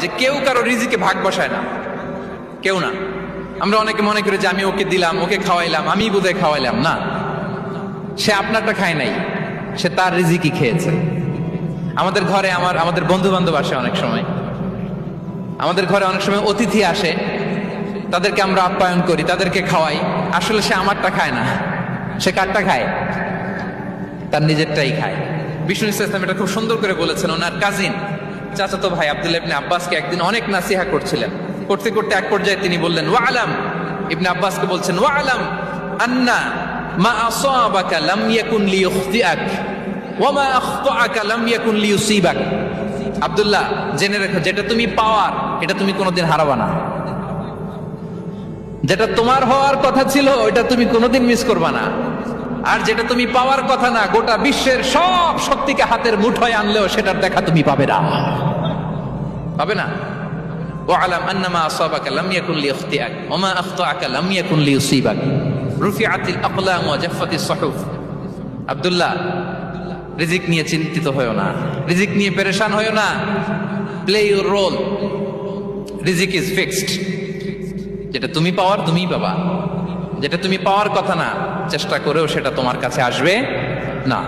যে কেউ কারো রিজিকে ভাগ বসায় না, কেউ না। আমরা অনেকে মনে করি যে আমি ওকে দিলাম, ওকে খাওয়াইলাম, আমি বোধহয় খাওয়াইলাম। না, সে আপনারটা খায় নাই, সে তার রিজিকই খেয়েছে। আমাদের ঘরে আমাদের বন্ধু বান্ধব আসে অনেক সময়, আমাদের ঘরে অনেক সময় অতিথি আসে, তাদেরকে আমরা আপ্যায়ন করি, তাদেরকে খাওয়াই। আসলে সে আমারটা খায় না, সে কারটা খায়? তার নিজেরটাই খায়। বিষ্ণু ইসলাম এটা খুব সুন্দর করে বলেছেন। ওনার কাজিন, চাচাতো ভাই আব্দুল্লাহ ইবনে আব্বাসকে একদিন অনেক নাসিহা করছিলেন। করতে করতে এক পর্যায়ে তিনি বললেন, ওয়া আলাম, ইবনে আব্বাসকে বলছেন, ওয়া আলাম আন্না মা আসাবাকা লাম ইয়াকুন লিইখতিআক ওয়া মা আখতাআকা লাম ইয়াকুন লিইউসিবাক। আব্দুল্লাহ, জেনে রেখো, যেটা তুমি পাওয়ার এটা তুমি কোনোদিন হারাবা না। যেটা তোমার হওয়ার কথা ছিল ওইটা তুমি কোনোদিন মিস করবা না। আর যেটা তুমি পাওয়ার কথা না, গোটা বিশ্বের সব শক্তিকে হাতের মুঠোয় আনলেও সেটার দেখা তুমি পাবে না, পাবে না। ওয়ালাম আন্নামা আসাবাকা লাম ইয়াকুন লিইখতিআক ওয়া মা আখতাআকা লাম ইয়াকুন লিইউসিবাক রুফিআতিল আকলাম ওয়া জাফফাতিস সুহুফ। আব্দুল্লাহ, রিজিক নিয়ে চিন্তিত হয়ো না, রিজিক নিয়ে পেরেশান হয়ো না। প্লে ইউর রোল, রিজিক ইজ ফিক্সড। যেটা তুমি পাওয়ার তুমিই পাবা, যেটা তুমি পাওয়ার কথা না, চেষ্টা করেও সেটা তোমার কাছে আসবে না।